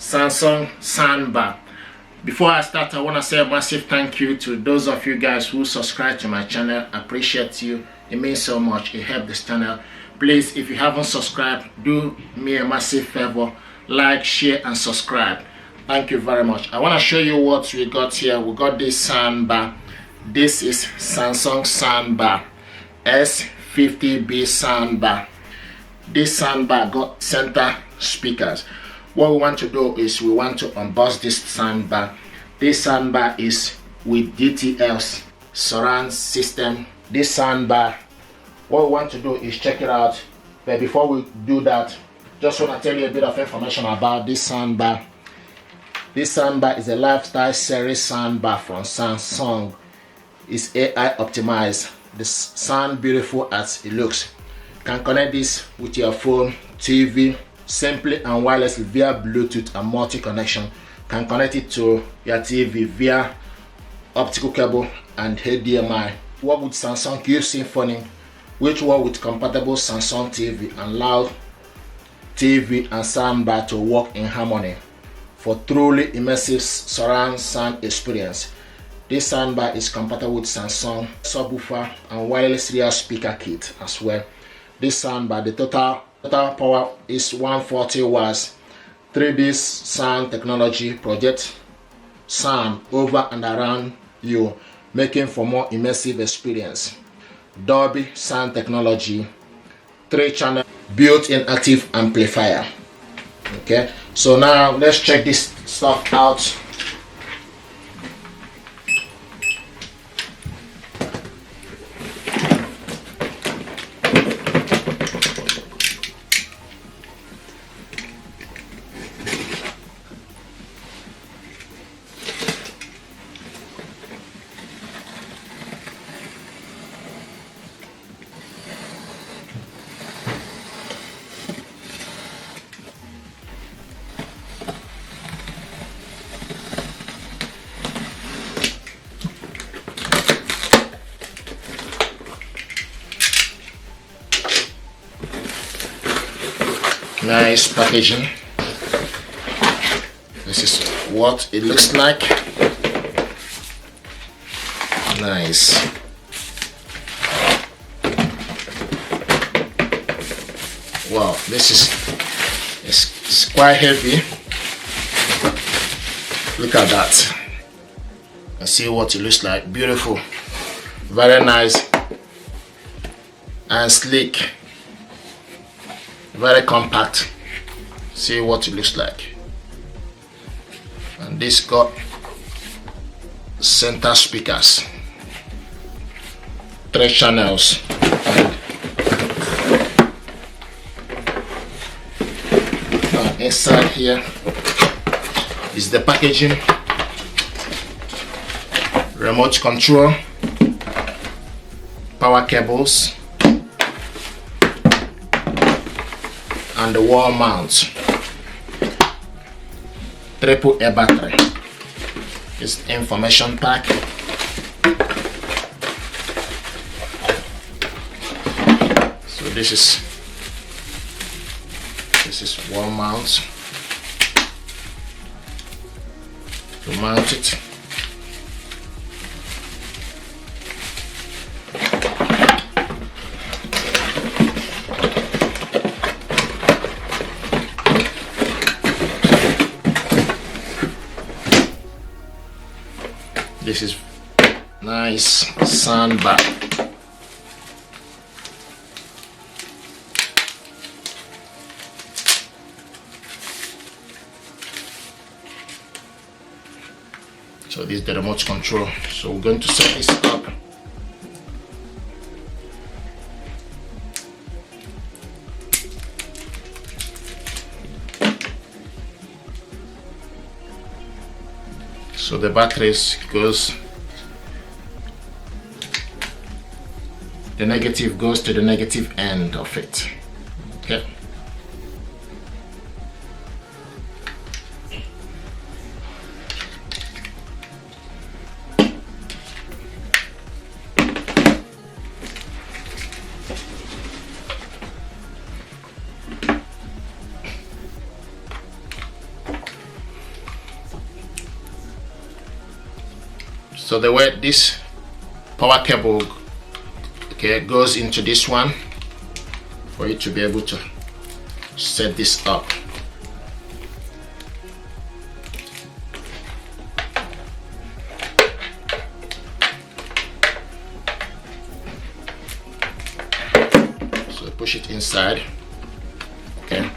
Samsung Soundbar. Before I start, I want to say a massive thank you to those of you guys who subscribe to my channel. I appreciate you. It means so much. It helps this channel. Please, if you haven't subscribed, do me a massive favor. Like, share, and subscribe. Thank you very much. I want to show you what we got here. We got this soundbar. This is Samsung Soundbar S50B soundbar. This soundbar got center speakers. What we want to do is we want to unbox this soundbar. This soundbar is with DTS surround system. This soundbar, what we want to do is check it out. But before we do that, just want to tell you a bit of information about this soundbar. This soundbar is a lifestyle series soundbar from Samsung. It's AI optimized. The sound beautiful as it looks. Can connect this with your phone, TV, simply and wirelessly via Bluetooth and multi-connection. Can connect it to your TV via optical cable and HDMI. Work with Samsung C400, which work with compatible Samsung TV and allow TV and soundbar to work in harmony for truly immersive surround sound experience. This soundbar is compatible with Samsung subwoofer and wireless rear speaker kit as well. This soundbar, the total power is 140 watts. 3D sound technology project sound over and around you, making for more immersive experience. Dolby sound technology, 3-channel built-in active amplifier. Okay, so now let's check this stuff out. Nice packaging. This is what it looks like. Nice. Wow, this is it's quite heavy. Look at that. And see what it looks like. Beautiful, very nice and sleek. Very compact. See what it looks like. And this got center speakers, 3 channels, and inside here is the packaging, remote control, power cables, and the wall mount, AAA battery. This information pack. So this is wall mount to mount it. This is nice soundbar. So this is the remote control. So we're going to set this up. So the batteries goes, the negative goes to the negative end of it. Okay. So the way this power cable, okay, goes into this one for you to be able to set this up. So push it inside, okay,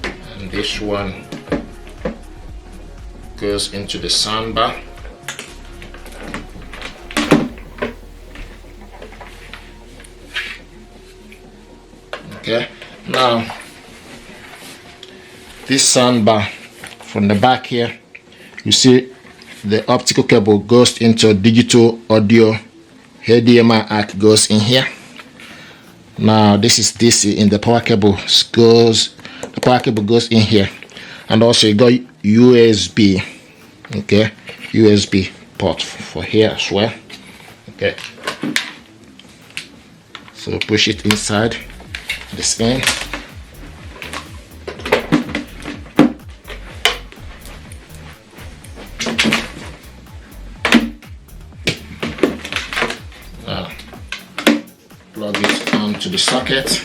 and this one goes into the soundbar. Okay, now this soundbar from the back here, you see the optical cable goes into digital audio. HDMI ARC goes in here. Now this is DC, in the power cable goes. The power cable goes in here, and also you got USB. Okay, USB port for here as well. Okay, so push it inside this end. Now plug it onto the socket.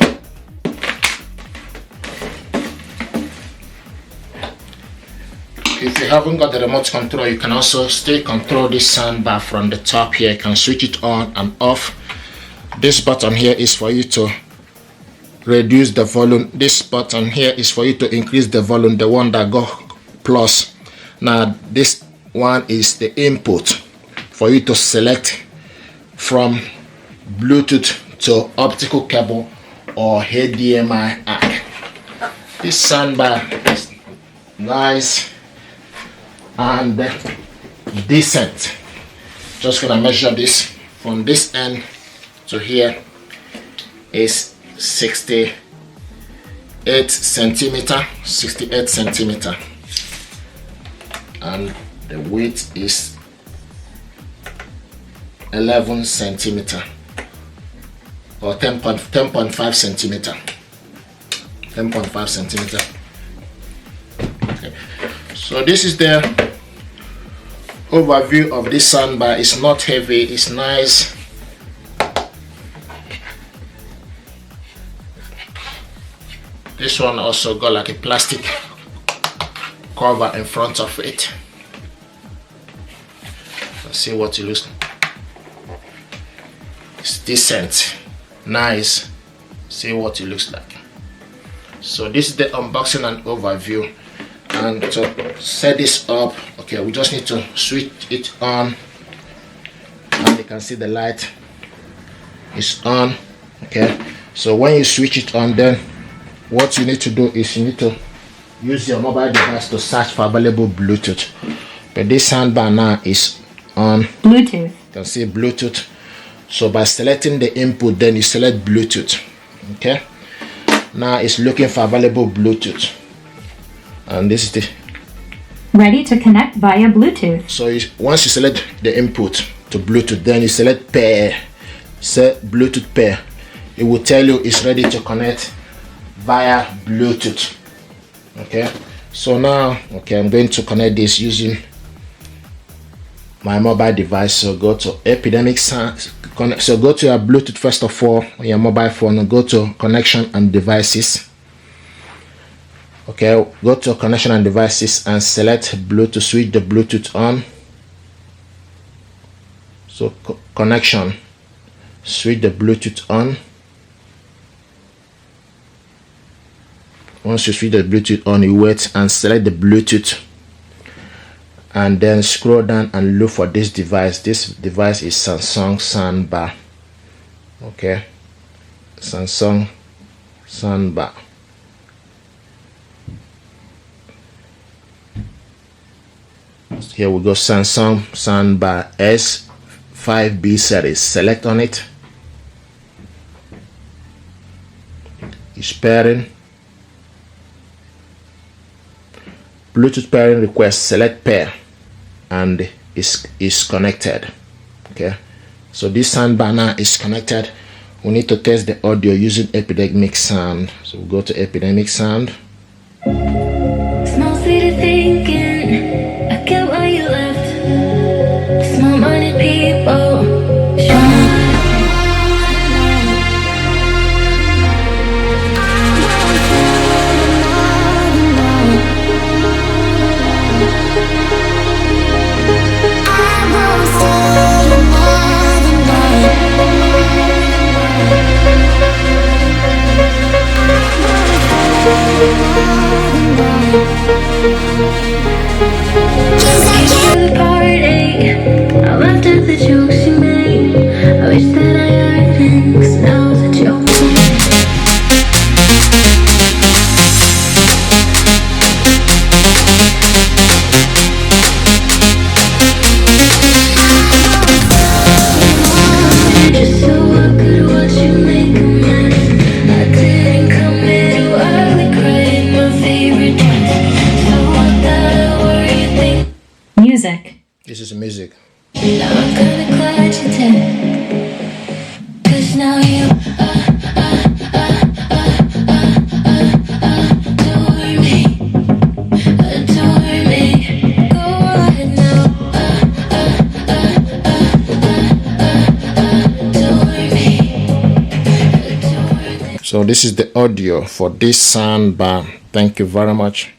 If you haven't got the remote control, you can also still control this soundbar from the top here. You can switch it on and off. This button here is for you to reduce the volume. This button here is for you to increase the volume, the one that got plus. Now this one is the input for you to select from Bluetooth to optical cable or HDMI ARC. This soundbar is nice and decent. Just gonna measure this from this end to here is 68 centimeter, and the width is 11 centimeter or 10.5 centimeter. 10.5 centimeter. Okay. So this is the overview of this soundbar. It's not heavy, it's nice. This one also got like a plastic cover in front of it. Let's see what it looks like. It's decent, nice. See what it looks like. So this is the unboxing and overview. And to set this up, okay, we just need to switch it on, and you can see the light is on. Okay, so when you switch it on, then what you need to do is you need to use your mobile device to search for available Bluetooth. But this soundbar now is on Bluetooth. You can see Bluetooth. So by selecting the input, then you select Bluetooth. Okay, now it's looking for available Bluetooth, and this is the ready to connect via Bluetooth. So once you select the input to Bluetooth, then you select pair, set Bluetooth pair. It will tell you it's ready to connect via Bluetooth. Okay, so now, okay, I'm going to connect this using my mobile device. So go to Epidemic Sound. So go to your Bluetooth first of all on your mobile phone, and go to connection and devices. Okay, go to connection and devices and select Bluetooth. Switch the Bluetooth on. So connection, switch the Bluetooth on. Once you switch the Bluetooth on, you wait and select the Bluetooth, and then scroll down and look for this device. This device is Samsung Soundbar. Okay, Samsung Soundbar. Here we go, Samsung Soundbar S5B series. Select on it. It's pairing. Bluetooth pairing request. Select pair, and is connected. Okay, so this soundbar now is connected. We need to test the audio using Epidemic Sound. So we'll go to Epidemic Sound. Smells sweet thinking. music. This is music. Now I'm kinda glad you did, 'cause now you adore me, adore me. Go ahead now, adore me, adore me. So this is the audio for this soundbar. Thank you very much.